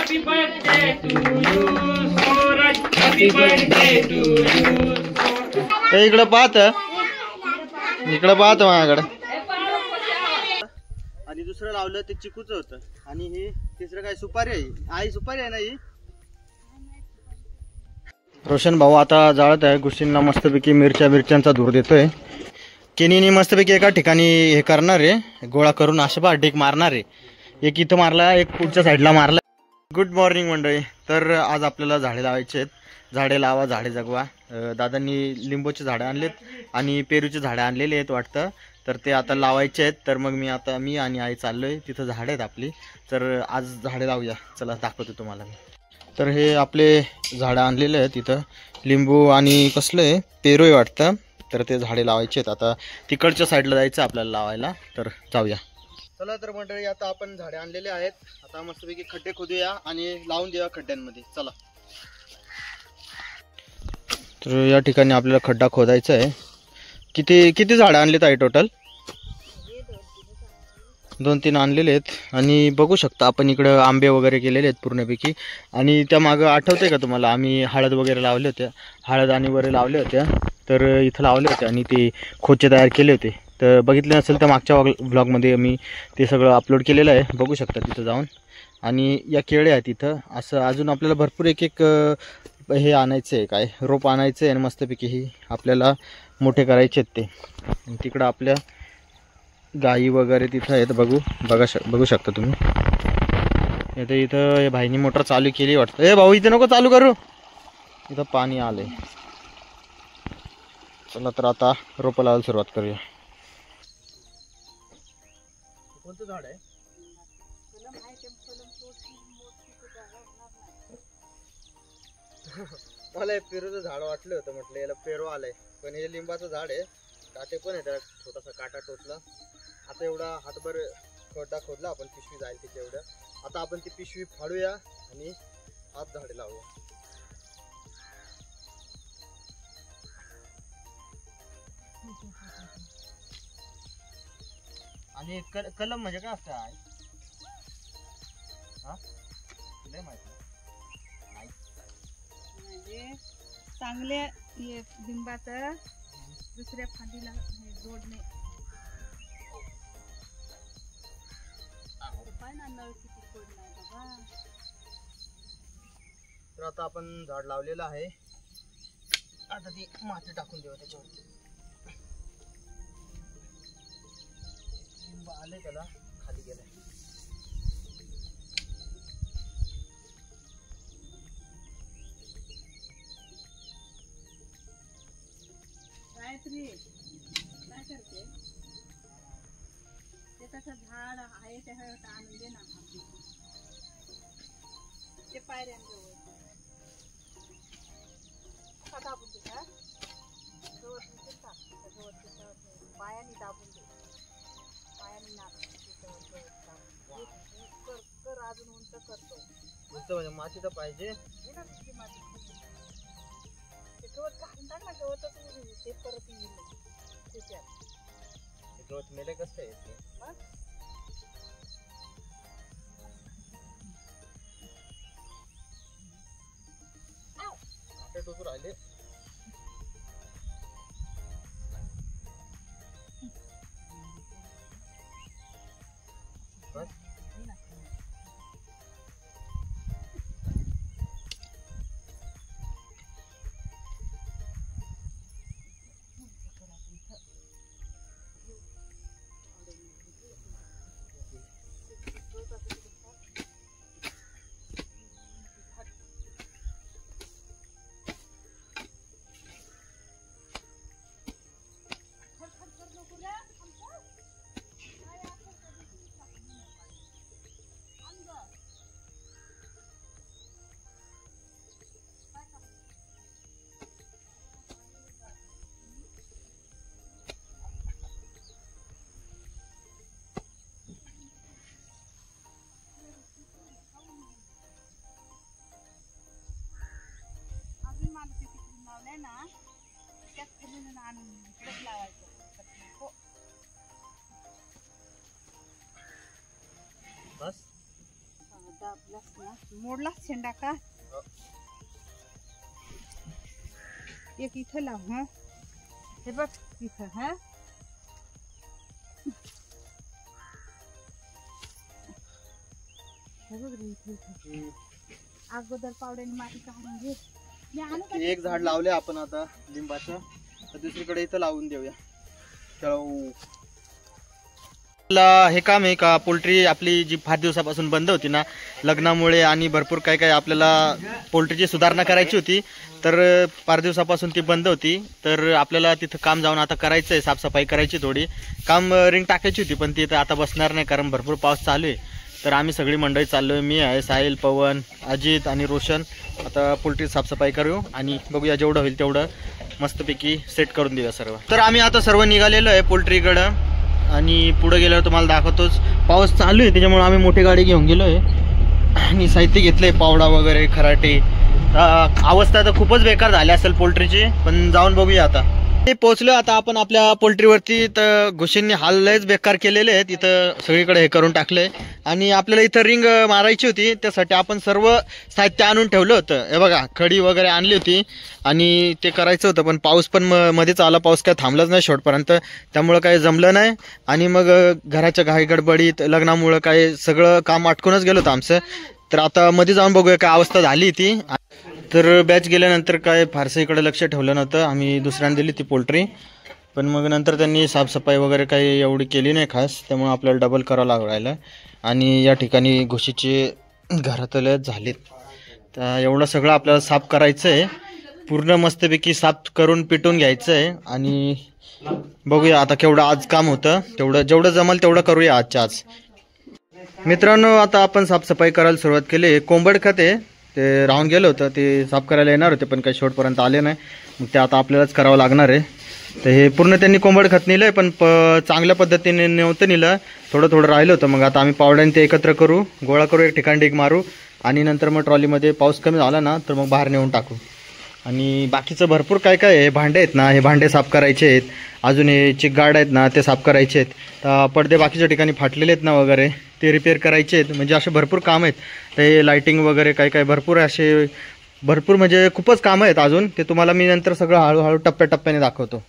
इकडं पाहत माझ्याकडं. आणि दुसरं लावलं ते चिकूच होतं आणि हे तिसरं काय सुपारी आहे. आई सुपारी आहे ना ही. रोशन भाऊ आता जाळत आहे गुशींना मस्तपैकी मिरच्यांचा धूर देतोय. केनीनी मस्तपैकी एका ठिकाणी हे करणार आहे गोळा करून असे बा ढीक मारणार आहे. एक इथं मारला एक पुढच्या साईडला मारला. गुड मॉर्निंग मंडळी. तर आज आपल्याला झाडे लावायचे आहेत. झाडे लावा झाडे जगवा. दादांनी लिंबूचे झाडे आणलेत आणि पेरूचे झाडे आणलेले आहेत वाटतं. तर ते आता लावायचे आहेत. तर मग मी आणि आई चाललोय तिथं झाडे आहेत आपली. तर आज झाडे लावूया. चला दाखवतो तुम्हाला मी. तर हे आपले झाडं आणलेले आहेत इथं. लिंबू आणि कसलं आहे पेरू आहे वाटतं. तर ते झाडे लावायचे आहेत. आता तिकडच्या साईडला जायचं आपल्याला लावायला. तर जाऊया. चला तर मंडळी आता आपण झाडे आणलेले आहेत. आता मस्तपैकी खड्डे खोदूया आणि लावून देऊया खड्ड्यांमध्ये. चला. तर या ठिकाणी आपल्याला खड्डा खोदायचा आहे. किती झाडं आणलेत आहे टोटल? 2-3 आणलेले आहेत. आणि बघू शकता आपण इकडं आंबे वगैरे केलेले आहेत पूर्णपैकी. आणि त्या मागं आठवतंय का तुम्हाला आम्ही हळद वगैरे लावले होते. हळद आणि वगैरे लावले होत्या. तर इथं लावले होते आणि ते खोचे तयार केले होते. तर बघितले नसेल तर मागच्या व्लॉगमध्ये मी ते सगळं अपलोड केलेलं आहे. बघू शकता तिथं जाऊन. आणि या केळ्या आहेत इथं. असं अजून आपल्याला भरपूर एक हे आणायचं आहे काय रोप आणायचं आहे आणि मस्तपैकी ही आपल्याला मोठे करायचे आहेत ते. आणि तिकडं आपल्या गाई वगैरे तिथं आहेत. बघू शकता तुम्ही. इथं हे भाईनी मोटर चालू केली वाटतं. ए भाऊ इथं नको चालू करू. इथं पाणी आलंय. चला तर आता रोपं लावायला सुरुवात करूया. कोणतं झाड आहे? मला हे पेरूचं झाड वाटलं होतं. म्हटलं याला पेरू आलंय. पण हे लिंबाचं झाड आहे. काटे पण आहे त्याला. छोटासा काटा टोचला. आता एवढा हातभर खड्डा खोदला आपण. पिशवी जाईल तिथे एवढं. आता आपण ती पिशवी फाडूया आणि आत झाडे लावूया. आणि कलम म्हणजे काय असतं? हा तुला माहिती म्हणजे चांगल्या लिंबाचं दुसऱ्या फांदीला जोडणे. तर आता आपण झाड लावलेलं आहे. आता ती माती टाकून देऊ त्याच्यावरती. लिंब आले त्याला खाली गेलाय. गायत्री काय करते? ते तसं झाड आहे त्या आणून दे ना. ते पायऱ्यांजवळ दाबून दे का? पायाने दाबून दे. पायाने नाक कर अजून उंच करतो. उंच म्हणजे माती तर पाहिजे. माती ते गवत घालून टाक ना. गवतच ते परत येईल त्याच्यात. गवत मेले कसं काय येते? टोचू राहिले. बस ना त्यात आणून लावायचं. बस दाबलास ना मोडला शेंडा का एक इथं लाव हा हे बघ इथं हा अगोदर पावड्याने माती काढून घे मी आणू का? एक झाड लावले आपण आता लिंबाचं, तर दुसरीकडे इथं लावून देऊया. हे काम आहे का पोल्ट्री आपली जी फार दिवसापासून बंद होती ना लग्नामुळे आणि भरपूर काय काय आपल्याला पोल्ट्रीची सुधारणा करायची होती, तर फार दिवसापासून ती बंद होती. तर आपल्याला तिथं काम जाऊन आता करायचं आहे, साफसफाई करायची थोडी, काम रिंग टाकायची होती पण ती तर आता बसणार नाही कारण भरपूर पाऊस चालू आहे. तर आम्ही सगळी मंडळी चाललोय, मी आहे, साहिल, पवन, अजित आणि रोशन. आता पोल्ट्री साफसफाई करू आणि बघूया जेवढं होईल तेवढं मस्तपैकी सेट करून देऊया सर्व. तर आम्ही आता सर्व निघालेलो आहे पोल्ट्रीकडं आणि पुढे गेल्यावर तुम्हाला दाखवतोच. पाऊस चालू आहे त्याच्यामुळे आम्ही मोठी गाडी घेऊन गेलो आहे आणि साहित्य घेतलंय, पावडा वगैरे, खराटे. अवस्था तर खूपच बेकार झाली असेल पोल्ट्रीची, पण जाऊन बघूया आता. ते पोहोचलो आता आपण आपल्या पोल्ट्रीवरती. तर घुशींनी हाल लयच बेकार केलेले आहेत, इथं सगळीकडे हे करून टाकले आणि आपल्याला इथं रिंग मारायची होती, त्यासाठी आपण सर्व साहित्य आणून ठेवलं होतं. हे बघा खडी वगैरे आणली होती आणि ते करायचं होतं, पण पाऊस पण मध्येच आला, पाऊस काय थांबलाच नाही शेवटपर्यंत, त्यामुळं काही जमलं नाही. आणि मग घराच्या घाई गडबडीत लग्नामुळं काय सगळं काम अटकूनच गेलं होतं आमचं. तर आता मध्ये जाऊन बघूया काय अवस्था झाली ती. तर बॅच गेल्यानंतर काय फारसं इकडे लक्ष ठेवलं नव्हतं, आम्ही दुसऱ्याने दिली ती पोल्ट्री, पण मग नंतर त्यांनी साफसफाई वगैरे काही एवढी केली नाही खास, त्यामुळे आपल्याला डबल करावं लागलं. आणि या ठिकाणी घुशीचे घरातले झालेत. तर एवढं सगळं आपल्याला साफ करायचं आहे, पूर्ण मस्तपैकी साफ करून पिटून घ्यायचं आहे. आणि बघूया आता केवढं आज काम होतं, तेवढं जेवढं जमल तेवढं करूया आजच्या आज. मित्रांनो आता आपण साफसफाई करायला सुरुवात केली. कोंबड खाते ते राहून गेलं होतं, ते साफ करायला येणार होते पण काही शेवटपर्यंत आले नाही, मग ते आता आपल्यालाच करावं लागणार आहे. तर हे पूर्ण त्यांनी कोंबड खत नेलं आहे, पण चांगल्या पद्धतीने नव्हतं नेलं, थोडं थोडं राहिलं होतं. मग आता आम्ही पावड्याने ते एकत्र करू, गोळा करू, एक ठिकाणी डिग मारू आणि नंतर मग ट्रॉलीमध्ये पाऊस कमी झाला ना तर मग बाहेर नेऊन टाकू. आणि बाकीचं भरपूर काय काय आहे, भांडे आहेत ना, हे भांडे साफ करायचे आहेत, अजून हे चिकगार्ड आहेत ना ते साफ करायचे आहेत, पडदे बाकीच्या ठिकाणी फाटलेले आहेत ना वगैरे ते रिपेअर करायचे आहेत. म्हणजे असे भरपूर काम आहेत. ते लाईटिंग वगैरे काय काय भरपूर असे भरपूर म्हणजे खूपच कामं आहेत अजून, ते तुम्हाला मी नंतर सगळं हळूहळू टप्प्याटप्प्याने दाखवतो.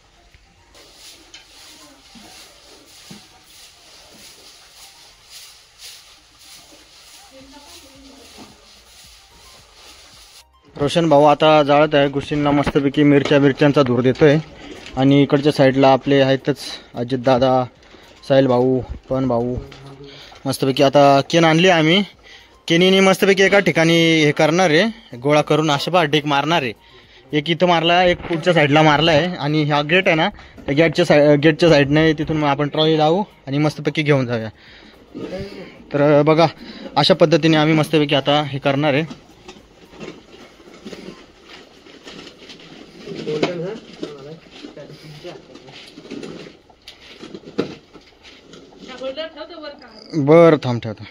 रोशन भाऊ आता जाळत आहे, घुशींना मस्तपैकी मिरच्यांचा धूर देतोय. आणि इकडच्या साईडला आपले आहेतच अजित दादा, साहिल भाऊ, पवन भाऊ. मस्तपैकी आता केन आणली आम्ही, केनीने मस्तपैकी एका ठिकाणी हे करणार आहे, गोळा करून अशा बा डेक मारणार आहे. एक इथं मारला, एक पुढच्या साईडला मारला आहे. आणि हा गेट आहे ना, गेटच्या साईडने तिथून आपण ट्रॉली लावू आणि मस्तपैकी घेऊन जाऊया. तर बघा अशा पद्धतीने आम्ही मस्तपैकी आता हे करणार आहे. बरं थांब ठेवतो.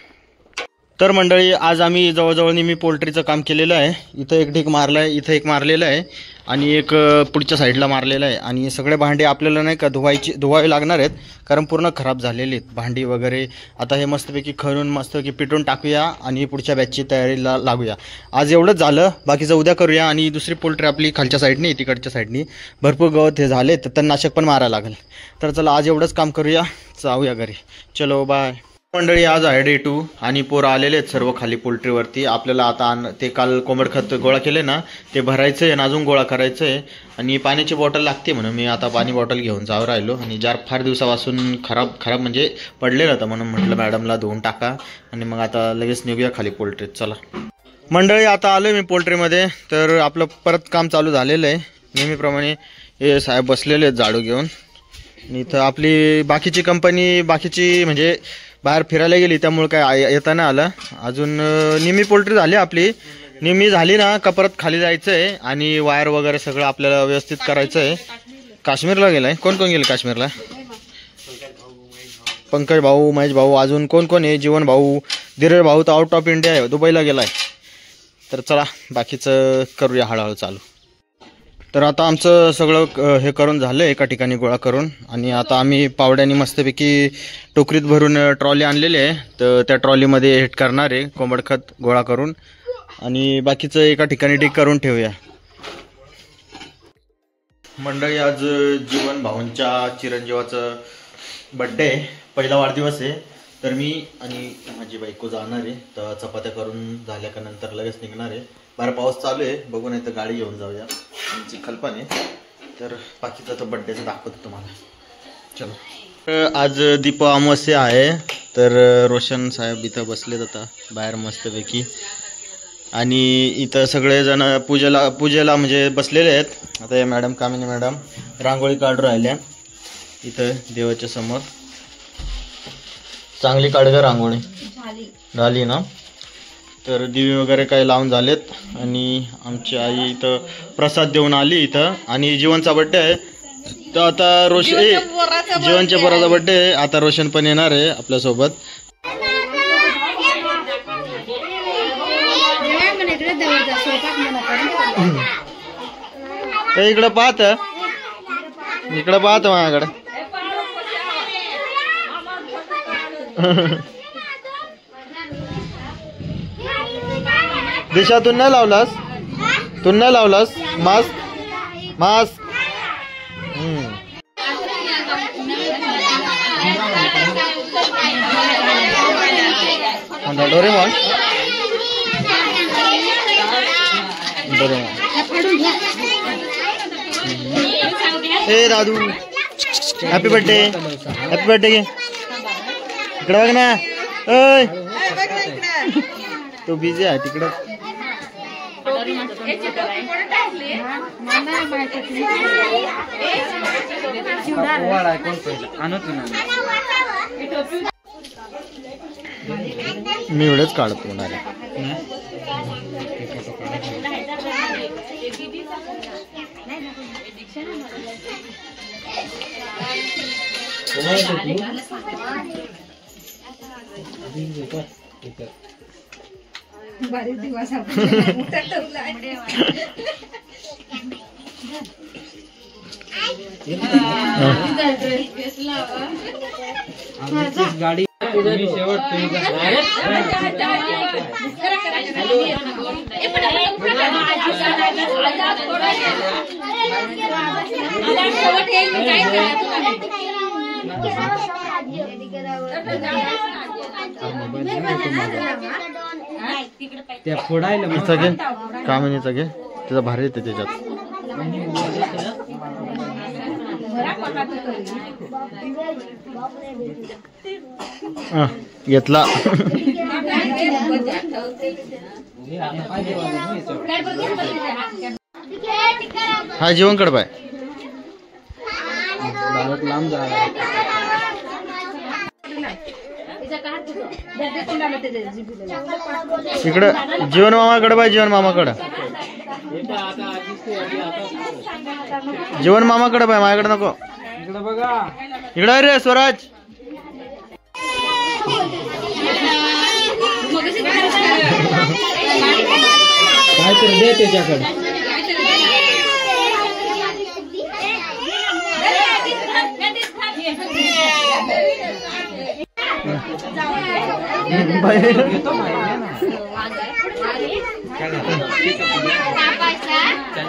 तर मंडळी आज आम्ही जवळजवळ नेहमी पोल्ट्रीचं काम केलेलं आहे. इथं एक ढीक मारला आहे, इथं एक मारलेलं आहे आणि एक पुढच्या साईडला मारलेलं आहे. आणि सगळे भांडे आपल्याला नाही का धुवावे लागणार आहेत, कारण पूर्ण खराब झालेले आहेत भांडी वगैरे. आता हे मस्तपैकी खणून मस्तपैकी पिटून टाकूया आणि पुढच्या बॅचची तयारीला लागूया. आज एवढंच झालं, बाकीचं उद्या करूया. आणि दुसरी पोल्ट्री आपली खालच्या साईडनी, तिकडच्या साईडनी भरपूर गवत हे झाले, तर तणनाशक पण मारायला लागेल. तर चला आज एवढंच काम करूया, जाऊया घरी. चलो बाय मंडळी. आज आहे डे 2 आणि पोरं आलेले आहेत सर्व खाली पोल्ट्रीवरती. आपल्याला आता ते काल कोंबड खत गोळा केले ना ते भरायचं आहे आणि अजून गोळा करायचं आहे. आणि पाण्याची बॉटल लागते म्हणून मी आता पाणी बॉटल घेऊन जाऊ राहिलो. आणि जार फार दिवसापासून खराब म्हणजे पडलेलं होतं, म्हणून म्हटलं मॅडमला धुवून टाका आणि मग आता लगेच निघूया खाली पोल्ट्रीत. चला मंडळी आता आलो मी पोल्ट्रीमध्ये. तर आपलं परत काम चालू झालेलं आहे नेहमीप्रमाणे. हे साहेब बसलेले आहेत झाडू घेऊन. इथं आपली बाकीची कंपनी म्हणजे बाहेर फिरायला गेली, त्यामुळे काय येता नाही आलं. अजून निमी पोल्ट्री झाली आपली, निमी झाली ना का परत खाली जायचं आहे आणि वायर वगैरे सगळं आपल्याला व्यवस्थित करायचं आहे. काश्मीरला गेलाय. कोण कोण गेलं काश्मीरला? पंकज भाऊ, महेश भाऊ, अजून कोण कोण आहे? जीवन भाऊ, धीरज भाऊ तर आउट ऑफ इंडिया आहे, दुबईला गेलाय. तर चला बाकीचं करूया हळूहळू चालू. तर आता आमचं सगळं हे करून झालं एका ठिकाणी गोळा करून, आणि आता आम्ही पावड्याने मस्तपैकी टोकरीत भरून ट्रॉली आणलेली आहे. तर त्या ट्रॉलीमध्ये हेट करणार आहे कोंबड खत गोळा करून, आणि बाकीचं एका ठिकाणी डिग करून ठेवूया. मंडळी, आज जीवन भाऊंच्या चिरंजीवाचं बड्डे आहे, पहिला वाढदिवस आहे. तर मी आणि माझी बायको जाणार आहे. तर चपात्या करून झाल्या का नंतर लगेच निघणार आहे. बाहेर पाऊस चालू आहे, बघू नाही तर गाडी घेऊन जाऊया. आमची कल्पना आहे. तर बाकीचं तर बड्डेचं दाखवतो तुम्हाला. चलो. आज दीप अमावस्या आहे. तर रोशन साहेब इथं बसलेत आता बाहेर मस्तपैकी, आणि इथं सगळेजण पूजेला म्हणजे बसलेले आहेत. आता या मॅडम, कामिनी मॅडम रांगोळी काढून राहिल्या इथं देवाच्या समोर. चांगली काढ ग रांगोळी. झाली ना. तर दिवे वगैरे काही लावून झालेत, आणि आमची आई इथं प्रसाद देऊन आली इथं. आणि जीवनचा बड्डे आहे. तर आता जीवनच्या पोराचा बड्डे आहे. आता रोशन पण येणार आहे आपल्यासोबत. इकडं पाहत माझ्याकडे. दिशा, तू नाही लावलास मास्क. डोरेमॉन हे दादू, हॅपी बर्थडे घे. इकडे बघ ना. तो बिझी आहे तिकडं. मी एवढंच काढतो होणार आहे. गाडी त्या फोडायला घे, कामिनीचा घे, त्याचा भारी येते त्याच्यात. घेतला. हा जीवन कड बाय लांब जा. इकडं जीवन मामाकडे बाय, जीवन मामाकडं बाय, माझ्याकडे नको. इकडं रे स्वराज. काय तर दे त्याच्याकडे.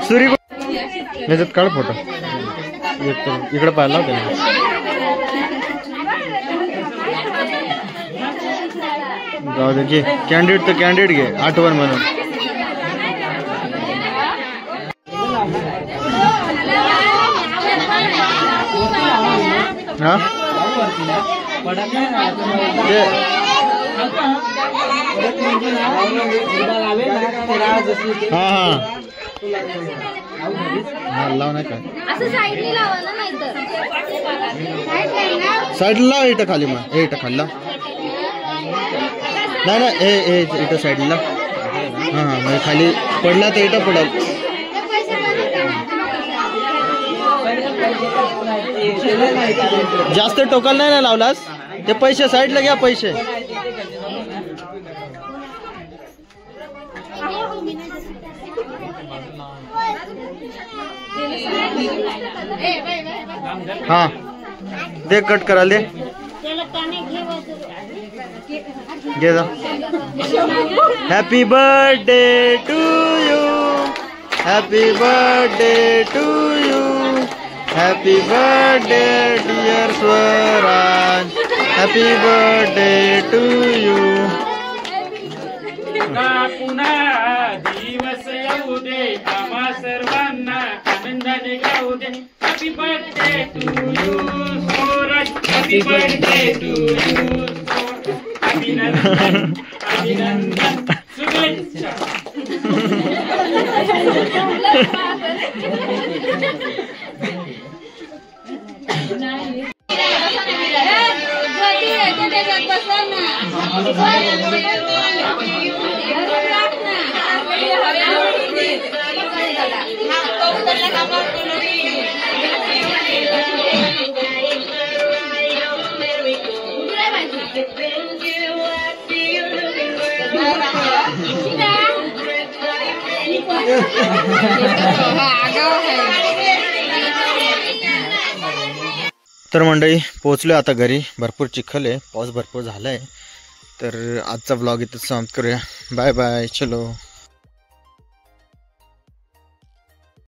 सुरी याच्यात काढ फोटो. इकडे पाहिला होता. जाऊ दे घे. कॅन्डिडेट तर कॅन्डिडेट घे, आठवण म्हणून. हा लाव नाही काय साईडला लाव. इथं खाली मग इथं खाल्ला नाही इथं साईडला. हा म्हणजे खाली पडला तर इथं पडल. जास्त टोकल नाही ना लावलास. ते पैसे साईडला घ्या. पैसे हा दे कट करायला दे घे जा happy birthday to you happy birthday to you happy birthday dear Swaraj happy birthday to you पुन्हा दिवस येऊ दे आम्हा सर्वांना आनंदाने गाऊ दे happy birthday to you Swaraj happy birthday to you अभिनंदन अभिनंदन शुभेच्छा तर मंडळी पोहोचलो आता घरी. भरपूर चिखल आहे, पाऊस भरपूर झालाय. तर आजचा ब्लॉग इथं समाप्त करूया. Bye bye. चलो.